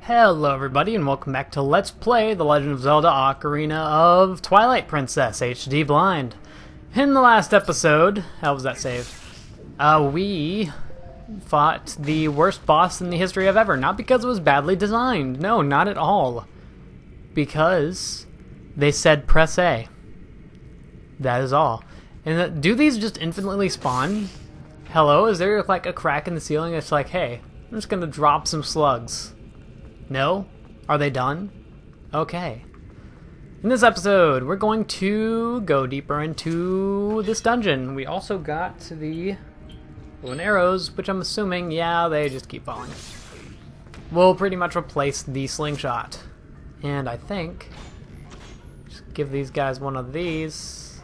Hello everybody and welcome back to Let's Play The Legend of Zelda Ocarina of Twilight Princess HD Blind. In the last episode, how was that save? We fought the worst boss in the history of ever. Not because it was badly designed. No, not at all. Because they said press A. That is all. And do these just infinitely spawn? Hello, is there like a crack in the ceiling that's like, hey, I'm just gonna drop some slugs? No? Are they done? Okay. In this episode, we're going to go deeper into this dungeon. We also got the bow and arrows, which I'm assuming, yeah, they just keep falling. We'll pretty much replace the slingshot. And I think, just give these guys one of these.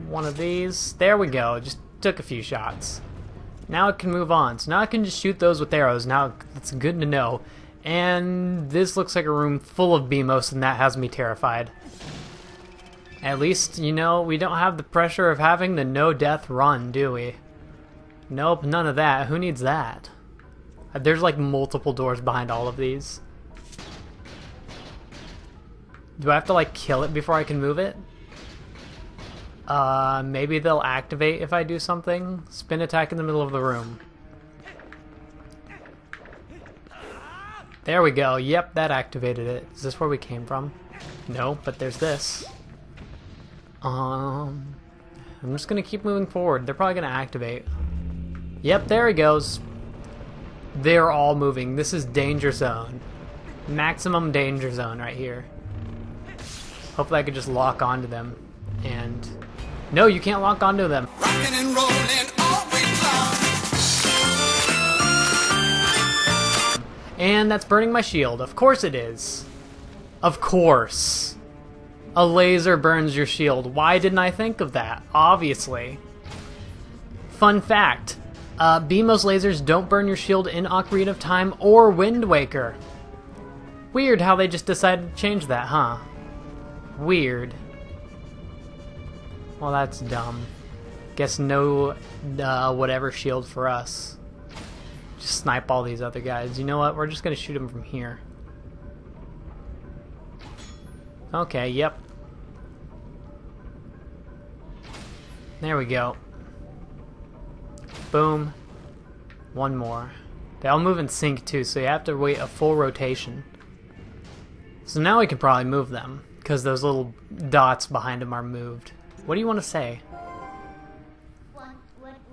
One of these. There we go. Just took a few shots. Now it can move on. So now I can just shoot those with arrows. Now it's good to know. And this looks like a room full of Beamos, and that has me terrified. At least, you know, we don't have the pressure of having the no-death run, do we? Nope, none of that. Who needs that? There's like multiple doors behind all of these. Do I have to like kill it before I can move it? Maybe they'll activate if I do something. Spin attack in the middle of the room. There we go. Yep, that activated it. Is this where we came from? No, but there's this. I'm just gonna keep moving forward. They're probably gonna activate. Yep, there he goes. They're all moving. This is danger zone. Maximum danger zone right here. Hopefully I could just lock onto them. And no, you can't lock onto them. Rockin' and rollin' all week long. And that's burning my shield. Of course it is. Of course. A laser burns your shield. Why didn't I think of that? Obviously. Fun fact. Beamos lasers don't burn your shield in Ocarina of Time or Wind Waker. Weird how they just decided to change that, huh? Weird. Well, that's dumb. Guess no whatever shield for us. Just snipe all these other guys. You know what? We're just gonna shoot them from here. Okay, yep. There we go. Boom. One more. They all move in sync too, so you have to wait a full rotation. So now we can probably move them, because those little dots behind them are moved. What do you want to say?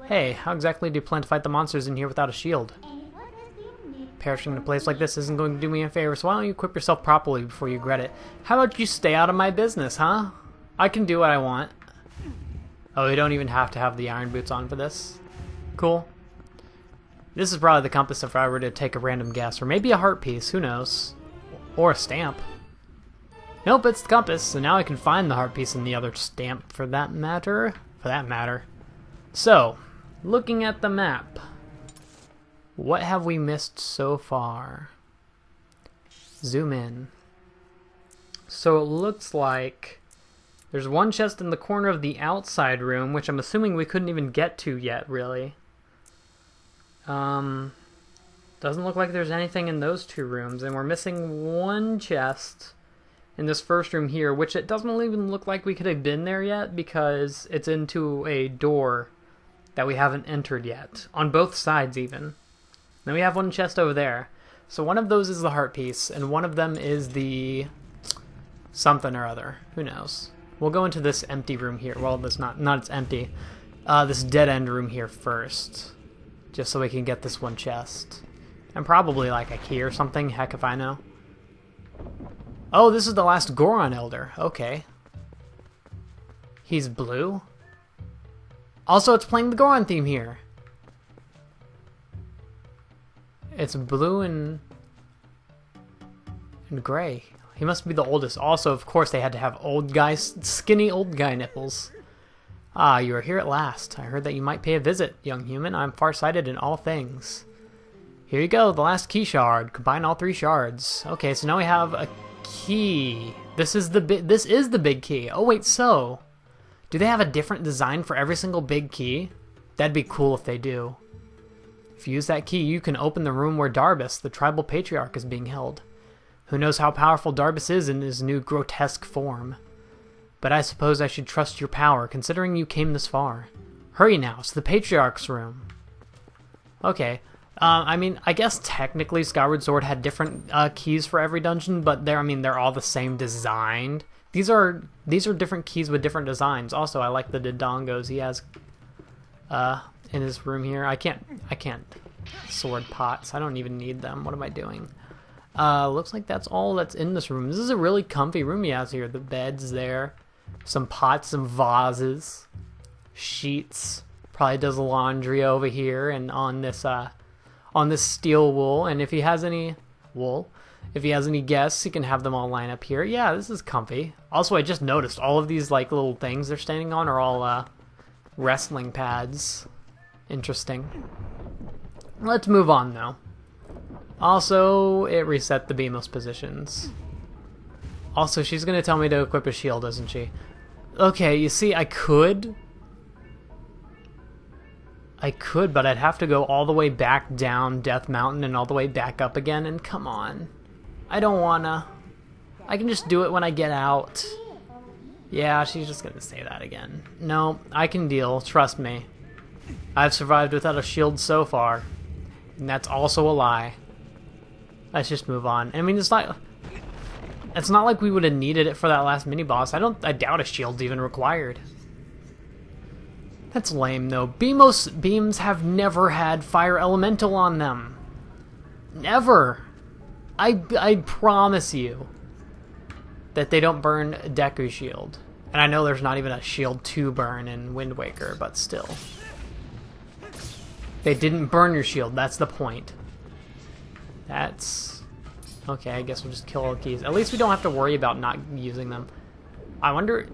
Hey, how exactly do you plan to fight the monsters in here without a shield? Perishing in a place like this isn't going to do me a favor, so why don't you equip yourself properly before you regret it? How about you stay out of my business, huh? I can do what I want. Oh, we don't even have to have the iron boots on for this. Cool. This is probably the compass if I were to take a random guess, or maybe a heart piece, who knows? Or a stamp. Nope, it's the compass, so now I can find the heart piece and the other stamp for that matter. So, looking at the map, what have we missed so far? Zoom in. So it looks like there's one chest in the corner of the outside room, which I'm assuming we couldn't even get to yet, really. Doesn't look like there's anything in those two rooms, and we're missing one chest in this first room here, which it doesn't even look like we could have been there yet because it's into a door that we haven't entered yet, on both sides even. Then we have one chest over there. So one of those is the heart piece, and one of them is the something or other. Who knows? We'll go into this empty room here. Well, this not it's empty. This dead end room here first, just so we can get this one chest. And probably like a key or something, heck if I know. Oh, this is the last Goron Elder. Okay. He's blue? Also, it's playing the Goron theme here. It's blue and gray. He must be the oldest. Also, of course, they had to have old guys, skinny old guy nipples. Ah, you are here at last. I heard that you might pay a visit, young human. I'm farsighted in all things. Here you go, the last key shard. Combine all 3 shards. Okay, so now we have a key. This is the big key. Oh wait, so do they have a different design for every single big key? That'd be cool if they do. If you use that key, you can open the room where Darbus, the tribal patriarch, is being held. Who knows how powerful Darbus is in his new grotesque form. But I suppose I should trust your power, considering you came this far. Hurry now, it's the patriarch's room. Okay. I mean, I guess technically Skyward Sword had different keys for every dungeon, but they're all the same design. These are different keys with different designs. Also, I like the Dodongos he has in his room here. I can't sword pots. I don't even need them. What am I doing? Looks like that's all that's in this room. This is a really comfy room he has here. The bed's there, some pots, some vases, sheets. Probably does laundry over here and on this steel wool. And if he has any wool, if he has any guests, he can have them all line up here. Yeah, this is comfy. Also, I just noticed all of these like little things they're standing on are all wrestling pads. Interesting. Let's move on though. Also, it reset the Beamos positions. Also, she's gonna tell me to equip a shield, isn't she? Okay, you see, I could, but I'd have to go all the way back down Death Mountain and all the way back up again, and come on. I don't wanna. I can just do it when I get out. Yeah, she's just gonna say that again. No, I can deal, trust me. I've survived without a shield so far. And that's also a lie. Let's just move on. I mean, it's not like we would have needed it for that last mini-boss. I doubt a shield's even required. That's lame, though. Beamos beams have never had fire elemental on them. Never. I promise you that they don't burn Deku's shield. And I know there's not even a shield to burn in Wind Waker, but still. They didn't burn your shield, that's the point. That's... Okay, I guess we'll just kill all the keys. At least we don't have to worry about not using them. I wonder...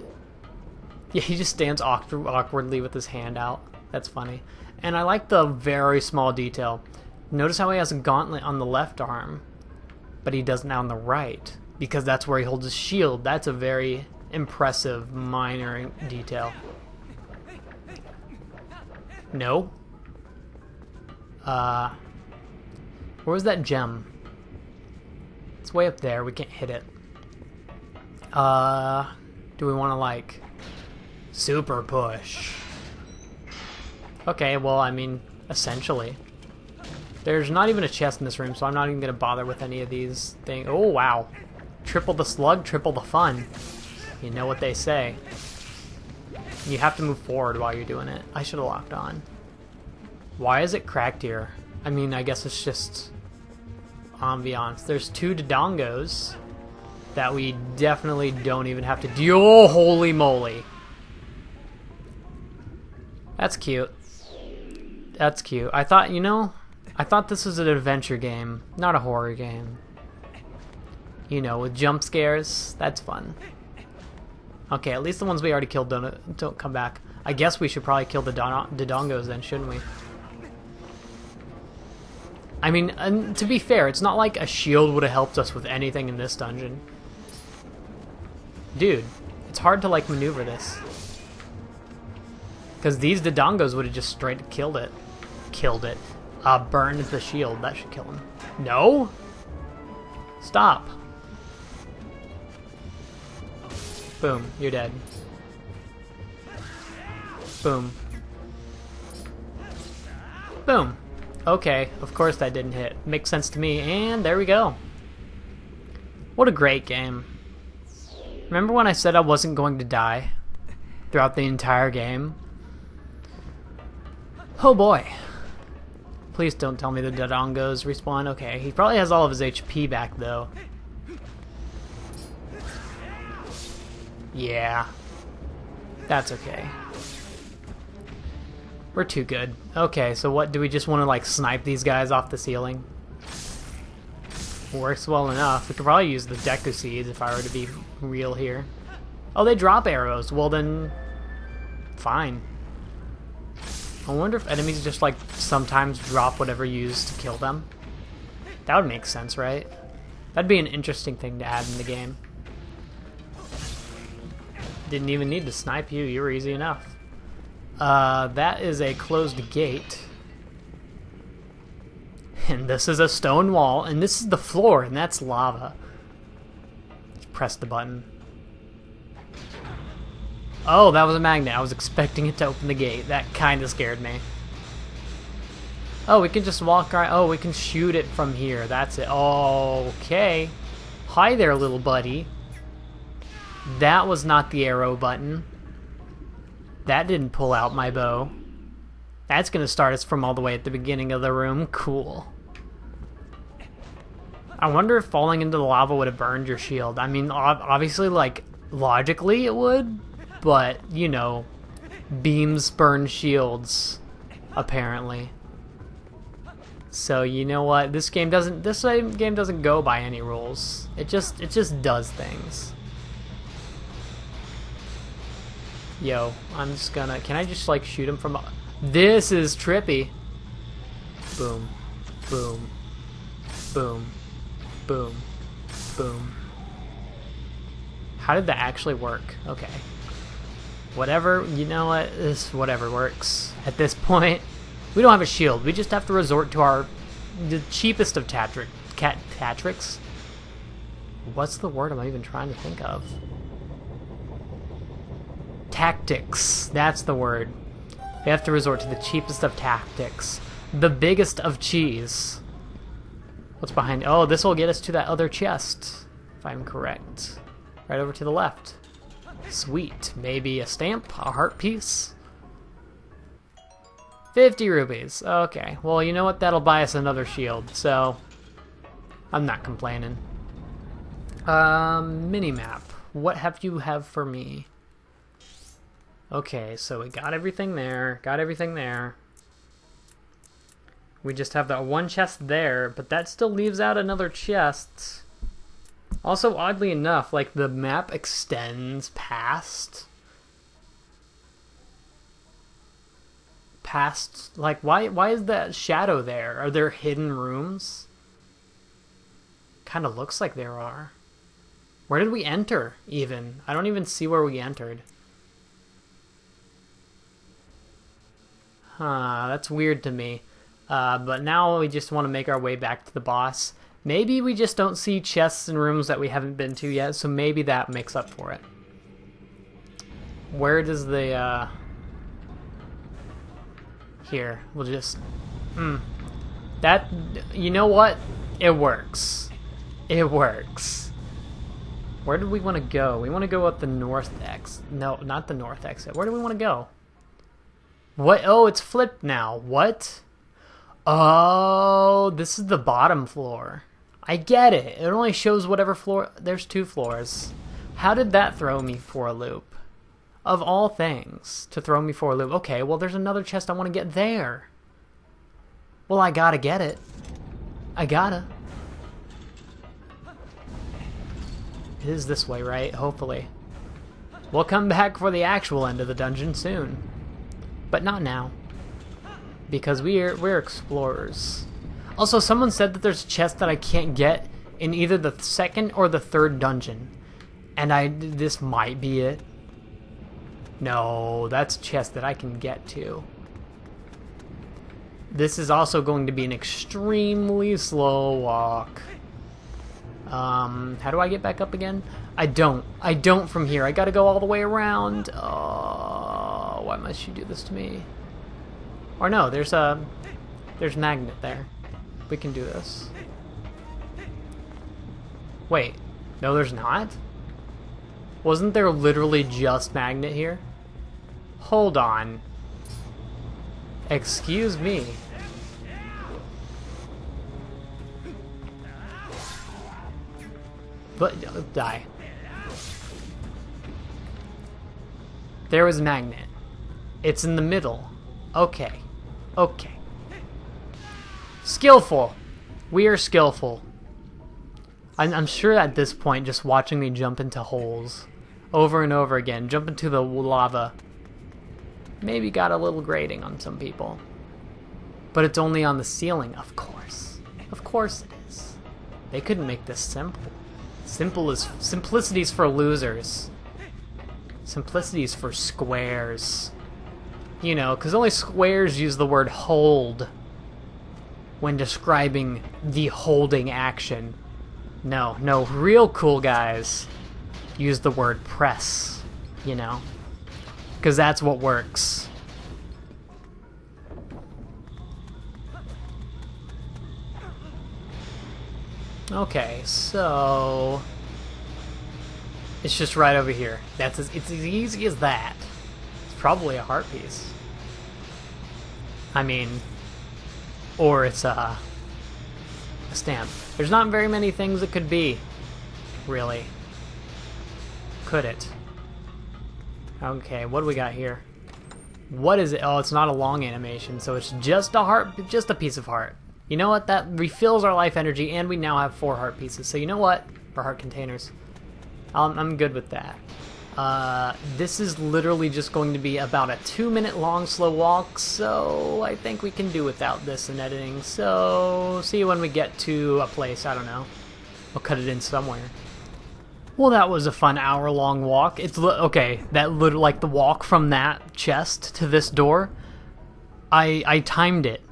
Yeah, he just stands awkwardly with his hand out. That's funny. And I like the very small detail. Notice how he has a gauntlet on the left arm, but he doesn't on the right, because that's where he holds his shield. That's a very impressive minor detail. No? Where's that gem? It's way up there. We can't hit it. Do we want to, like, super push? Okay, well, I mean, essentially. There's not even a chest in this room, so I'm not even going to bother with any of these things. Oh, wow. Triple the slug, triple the fun. You know what they say. You have to move forward while you're doing it. I should have locked on. Why is it cracked here? I mean, I guess it's just ambiance. There's two Dodongos that we definitely don't even have to deal. Oh, holy moly. That's cute. That's cute. I thought, you know, I thought this was an adventure game, not a horror game. You know, with jump scares, that's fun. Okay, at least the ones we already killed don't come back. I guess we should probably kill the Dodongos then, shouldn't we? I mean, and to be fair, it's not like a shield would have helped us with anything in this dungeon. Dude, it's hard to, like, maneuver this. Because these Dodongos would have just straight killed it. Burned the shield. That should kill him. No? Stop. Boom. You're dead. Boom. Boom. Okay, of course that didn't hit. Makes sense to me, and there we go. What a great game. Remember when I said I wasn't going to die throughout the entire game? Oh boy. Please don't tell me the Dodongos respawn. Okay, he probably has all of his HP back, though. Yeah. That's okay. We're too good. Okay, so what, do we just want to, like, snipe these guys off the ceiling? Works well enough. We could probably use the Deku Seeds if I were to be real here. Oh, they drop arrows. Well, then, fine. I wonder if enemies just, like, sometimes drop whatever you use to kill them. That would make sense, right? That'd be an interesting thing to add in the game. Didn't even need to snipe you. You were easy enough. That is a closed gate. And this is a stone wall, and this is the floor, and that's lava. Press the button. Oh, that was a magnet. I was expecting it to open the gate. That kind of scared me. Oh, we can just walk right. Oh, we can shoot it from here. That's it. Okay. Hi there, little buddy. That was not the arrow button. That didn't pull out my bow. That's going to start us from all the way at the beginning of the room. Cool. I wonder if falling into the lava would have burned your shield. I mean, obviously, like, logically it would, but, you know, beams burn shields, apparently. So, you know what? This game doesn't go by any rules. It just does things. Yo, I'm just gonna... Can I just, like, shoot him from... This is trippy. Boom. Boom. Boom. Boom. Boom. How did that actually work? Okay. Whatever, you know what? Whatever works. At this point, we don't have a shield. We just have to resort to the cheapest of tactics. What's the word am I even trying to think of? Tactics. That's the word. We have to resort to the cheapest of tactics. The biggest of cheese. What's behind? Oh, this will get us to that other chest, if I'm correct. Right over to the left. Sweet. Maybe a stamp? A heart piece? 50 rupees. Okay. Well, you know what? That'll buy us another shield, so I'm not complaining. Minimap. What have you for me? Okay, so we got everything there. Got everything there. We just have that one chest there, but that still leaves out another chest. Also, oddly enough, like, the map extends past, like, why is that shadow there? Are there hidden rooms? Kind of looks like there are. Where did we enter, even? I don't even see where we entered. Huh, that's weird to me. But now we just want to make our way back to the boss. Maybe we just don't see chests and rooms that we haven't been to yet, so maybe that makes up for it. Where does the, Here, we'll just... That... You know what? It works. It works. Where do we want to go? We want to go up the north exit. No, not the north exit. Where do we want to go? What? Oh, it's flipped now. What? Oh, this is the bottom floor. I get it. It only shows whatever floor... There's 2 floors. How did that throw me for a loop? Of all things, to throw me for a loop. Okay, well, there's another chest I want to get there. Well, I gotta get it. I gotta. It is this way, right? Hopefully. We'll come back for the actual end of the dungeon soon. But not now. Because we're explorers. Also, someone said that there's a chest that I can't get in either the 2nd or the 3rd dungeon. And this might be it. No, that's a chest that I can get to. This is also going to be an extremely slow walk. How do I get back up again? I don't from here. I gotta go all the way around. Oh, why must you do this to me? Or no, there's magnet there. We can do this. Wait, no there's not? Wasn't there literally just magnet here? Hold on. Excuse me. But die. There was a magnet. It's in the middle. Okay. Okay. Skillful. We are skillful. I'm sure at this point, just watching me jump into holes over and over again, jump into the lava, maybe got a little grating on some people. But it's only on the ceiling, of course. Of course it is. They couldn't make this simple. Simplicity's for losers. Simplicity's for squares. You know, because only squares use the word hold. when describing the holding action. No, real cool guys use the word press, you know? Because that's what works. Okay, so it's just right over here. It's as easy as that. It's probably a heart piece. I mean, or it's a stamp. There's not very many things it could be, really. Could it? Okay, what do we got here? What is it? Oh, it's not a long animation, so it's just a heart, just a piece of heart. You know what? That refills our life energy, and we now have 4 heart pieces. So you know what? For heart containers. I'm good with that. This is literally just going to be about a 2-minute long slow walk, so I think we can do without this in editing. So, see you when we get to a place, I don't know. We'll cut it in somewhere. Well, that was a fun hour-long walk. It's okay, that little, like the walk from that chest to this door, I timed it.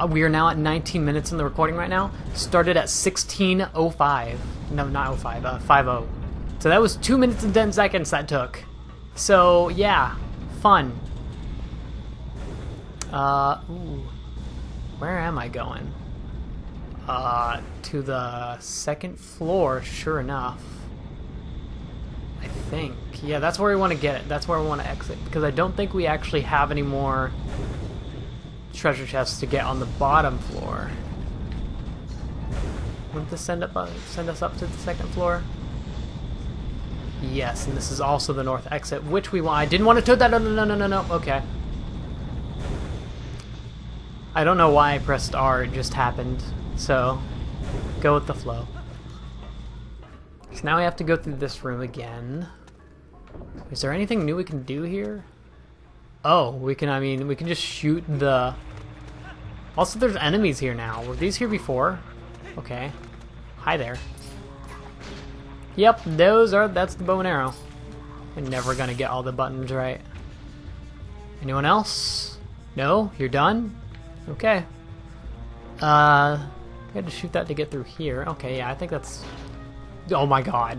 We are now at 19 minutes in the recording right now. Started at 16:05. No, not 05, 50. So that was 2 minutes and 10 seconds that took. So, yeah, fun. Ooh. Where am I going? To the 2nd floor, sure enough. I think. Yeah, that's where we want to get it. That's where we want to exit. Because I don't think we actually have any more treasure chests to get on the bottom floor. Wouldn't this send us up to the 2nd floor? Yes, and this is also the north exit, which we want. I didn't want to do that. No. Okay. I don't know why I pressed R. It just happened. So, go with the flow. So now we have to go through this room again. Is there anything new we can do here? Oh, we can just shoot the... Also, there's enemies here now. Were these here before? Okay. Hi there. Yep, that's the bow and arrow. I'm never gonna get all the buttons right. Anyone else? No? You're done? Okay. I had to shoot that to get through here. Okay, yeah, I think that's... Oh my god.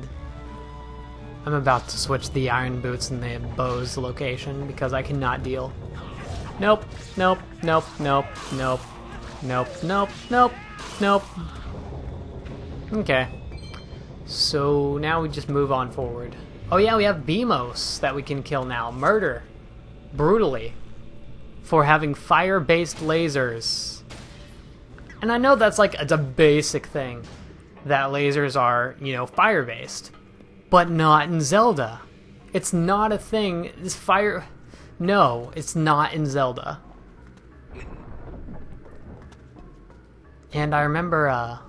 I'm about to switch the iron boots and the bow's location because I cannot deal. Nope. Okay. So now we just move on forward. Oh yeah, we have Beamos that we can kill now. Murder. Brutally. For having fire-based lasers. And I know that's like, it's a basic thing. That lasers are, you know, fire-based. But not in Zelda. It's not a thing. This fire... No, it's not in Zelda. And I remember,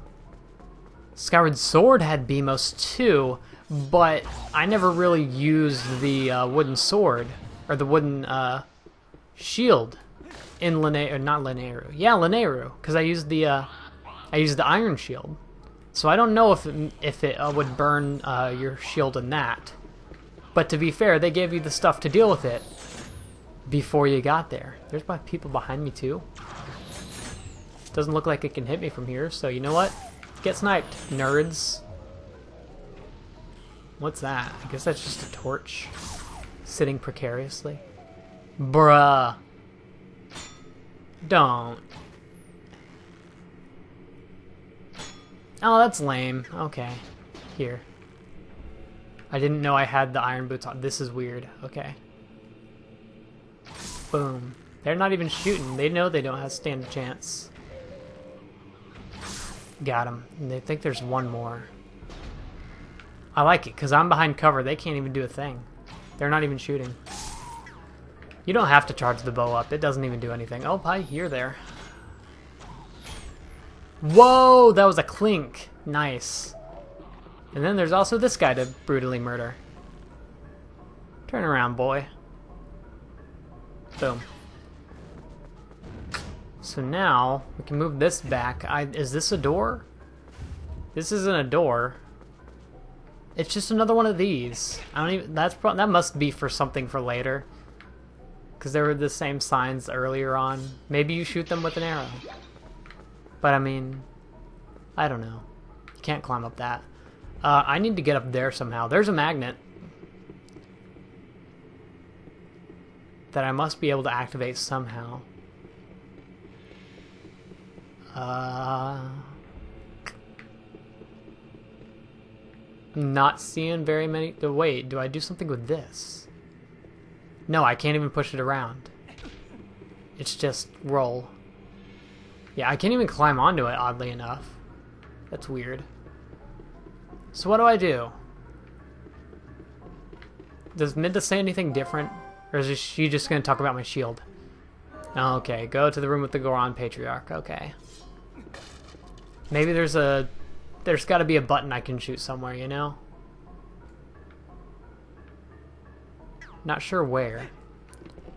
Skyward Sword had Beamos too, but I never really used the wooden sword, or the wooden shield in not Linearu. Yeah, Linearu, because I used the iron shield. So I don't know if it would burn your shield in that. But to be fair, they gave you the stuff to deal with it before you got there. There's people behind me too. Doesn't look like it can hit me from here, so you know what? Get sniped, nerds. What's that? I guess that's just a torch sitting precariously. Bruh. Don't. Oh, that's lame. Okay. Here. I didn't know I had the iron boots on. This is weird. Okay. Boom. They're not even shooting. They know they don't have stand a chance. Got him. And they think there's one more. I like it, because I'm behind cover. They can't even do a thing. They're not even shooting. You don't have to charge the bow up. It doesn't even do anything. Oh, I hear there. Whoa, that was a clink. Nice. And then there's also this guy to brutally murder. Turn around, boy. Boom. So now we can move this back. Is this a door? This isn't a door. It's just another one of these. I don't even. That must be for something for later. Because there were the same signs earlier on. Maybe you shoot them with an arrow. But I mean, I don't know. You can't climb up that. I need to get up there somehow. There's a magnet that I must be able to activate somehow. I'm not seeing very many. Wait, do I do something with this? No, I can't even push it around. It's just roll. Yeah, I can't even climb onto it, oddly enough. That's weird. So what do I do? Does Midda say anything different? Or is she just going to talk about my shield? Okay, go to the room with the Goron Patriarch. Okay. Maybe there's got to be a button I can shoot somewhere, you know? Not sure where.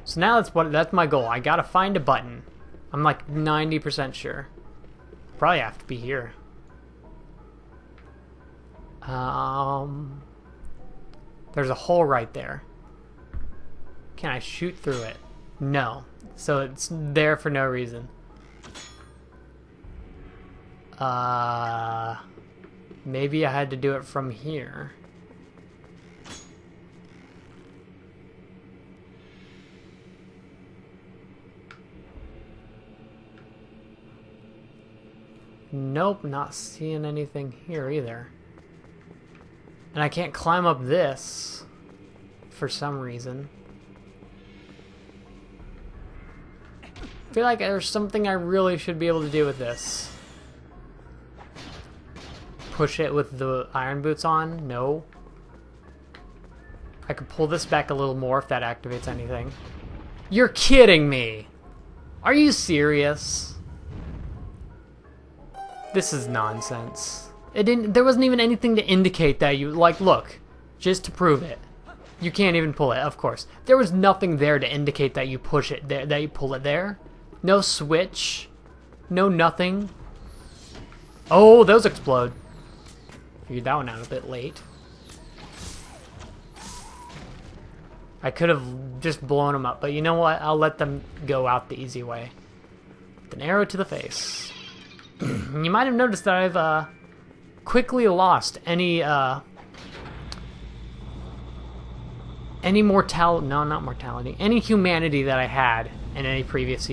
So now that's my goal. I gotta find a button. I'm like 90% sure. Probably have to be here. There's a hole right there. Can I shoot through it? No. So it's there for no reason. Maybe I had to do it from here. Nope, not seeing anything here either. And I can't climb up this for some reason. I feel like there's something I really should be able to do with this. Push it with the iron boots on? No. I could pull this back a little more if that activates anything. You're kidding me! Are you serious? This is nonsense. There wasn't even anything to indicate that you, like, look, just to prove it. You can't even pull it, of course. There was nothing there to indicate that you push it there, that you pull it there. No switch. No nothing. Oh, those explode. Figured that one out a bit late. I could have just blown them up, but you know what? I'll let them go out the easy way. With an arrow to the face. You might have noticed that I've quickly lost any mortality. No, not mortality. Any humanity that I had in any previous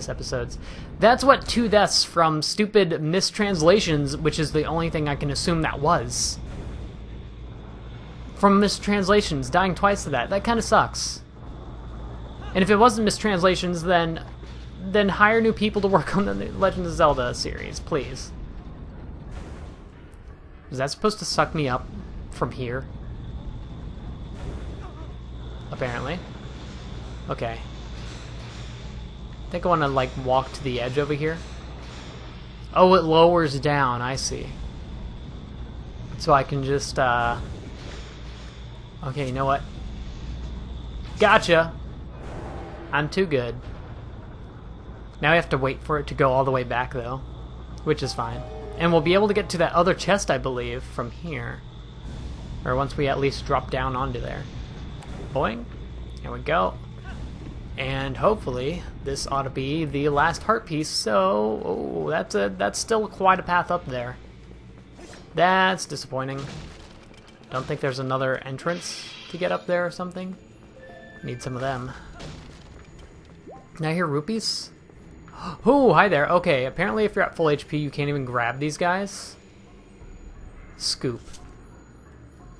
episodes. That's what 2 deaths from stupid mistranslations, which is the only thing I can assume that was. From mistranslations, dying twice to that. That kind of sucks. And if it wasn't mistranslations, then hire new people to work on the Legend of Zelda series, please. Is that supposed to suck me up from here? Apparently. Okay. I think I want to, like, walk to the edge over here. Oh, it lowers down. I see. So I can just, Okay, you know what? Gotcha! I'm too good. Now we have to wait for it to go all the way back, though. Which is fine. And we'll be able to get to that other chest, I believe, from here. Or once we at least drop down onto there. Boing. There we go. And hopefully, this ought to be the last heart piece, so... Oh, that's still quite a path up there. That's disappointing. Don't think there's another entrance to get up there or something. Need some of them. Can I hear rupees? Oh, hi there. Okay, apparently if you're at full HP, you can't even grab these guys. Scoop.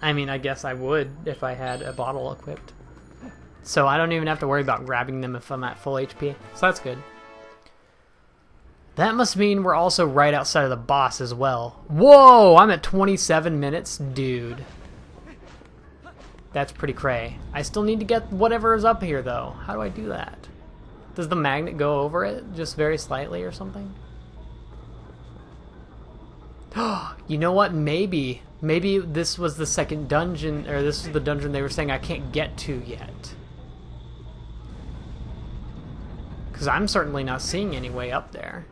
I mean, I guess I would if I had a bottle equipped. So I don't even have to worry about grabbing them if I'm at full HP. So that's good. That must mean we're also right outside of the boss as well. Whoa, I'm at 27 minutes? Dude. That's pretty cray. I still need to get whatever is up here, though. How do I do that? Does the magnet go over it just very slightly or something? You know what? Maybe this was the second dungeon, or this is the dungeon they were saying I can't get to yet. Because I'm certainly not seeing any way up there.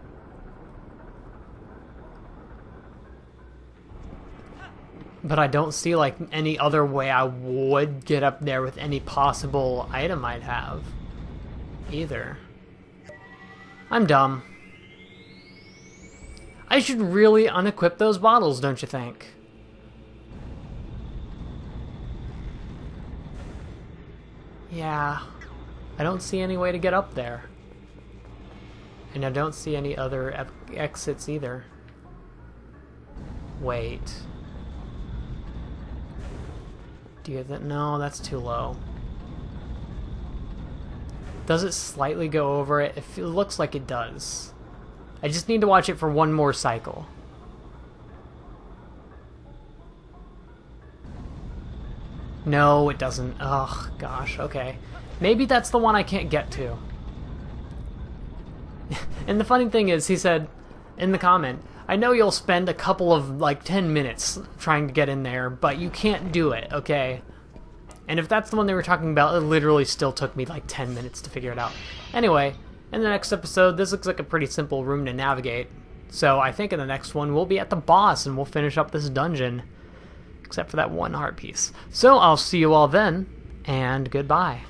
But I don't see like any other way I would get up there with any possible item I'd have. Either. I'm dumb. I should really unequip those bottles, don't you think? Yeah, I don't see any way to get up there. And I don't see any other exits either. Wait. Do you have that? No, that's too low. Does it slightly go over it? It looks like it does. I just need to watch it for one more cycle. No, it doesn't. Ugh, gosh, okay. Maybe that's the one I can't get to. And the funny thing is, he said in the comment, I know you'll spend a couple of, like, 10 minutes trying to get in there, but you can't do it, okay? And if that's the one they were talking about, it literally still took me, like, 10 minutes to figure it out. Anyway, in the next episode, this looks like a pretty simple room to navigate. So I think in the next one, we'll be at the boss, and we'll finish up this dungeon. Except for that one heart piece. So I'll see you all then, and goodbye.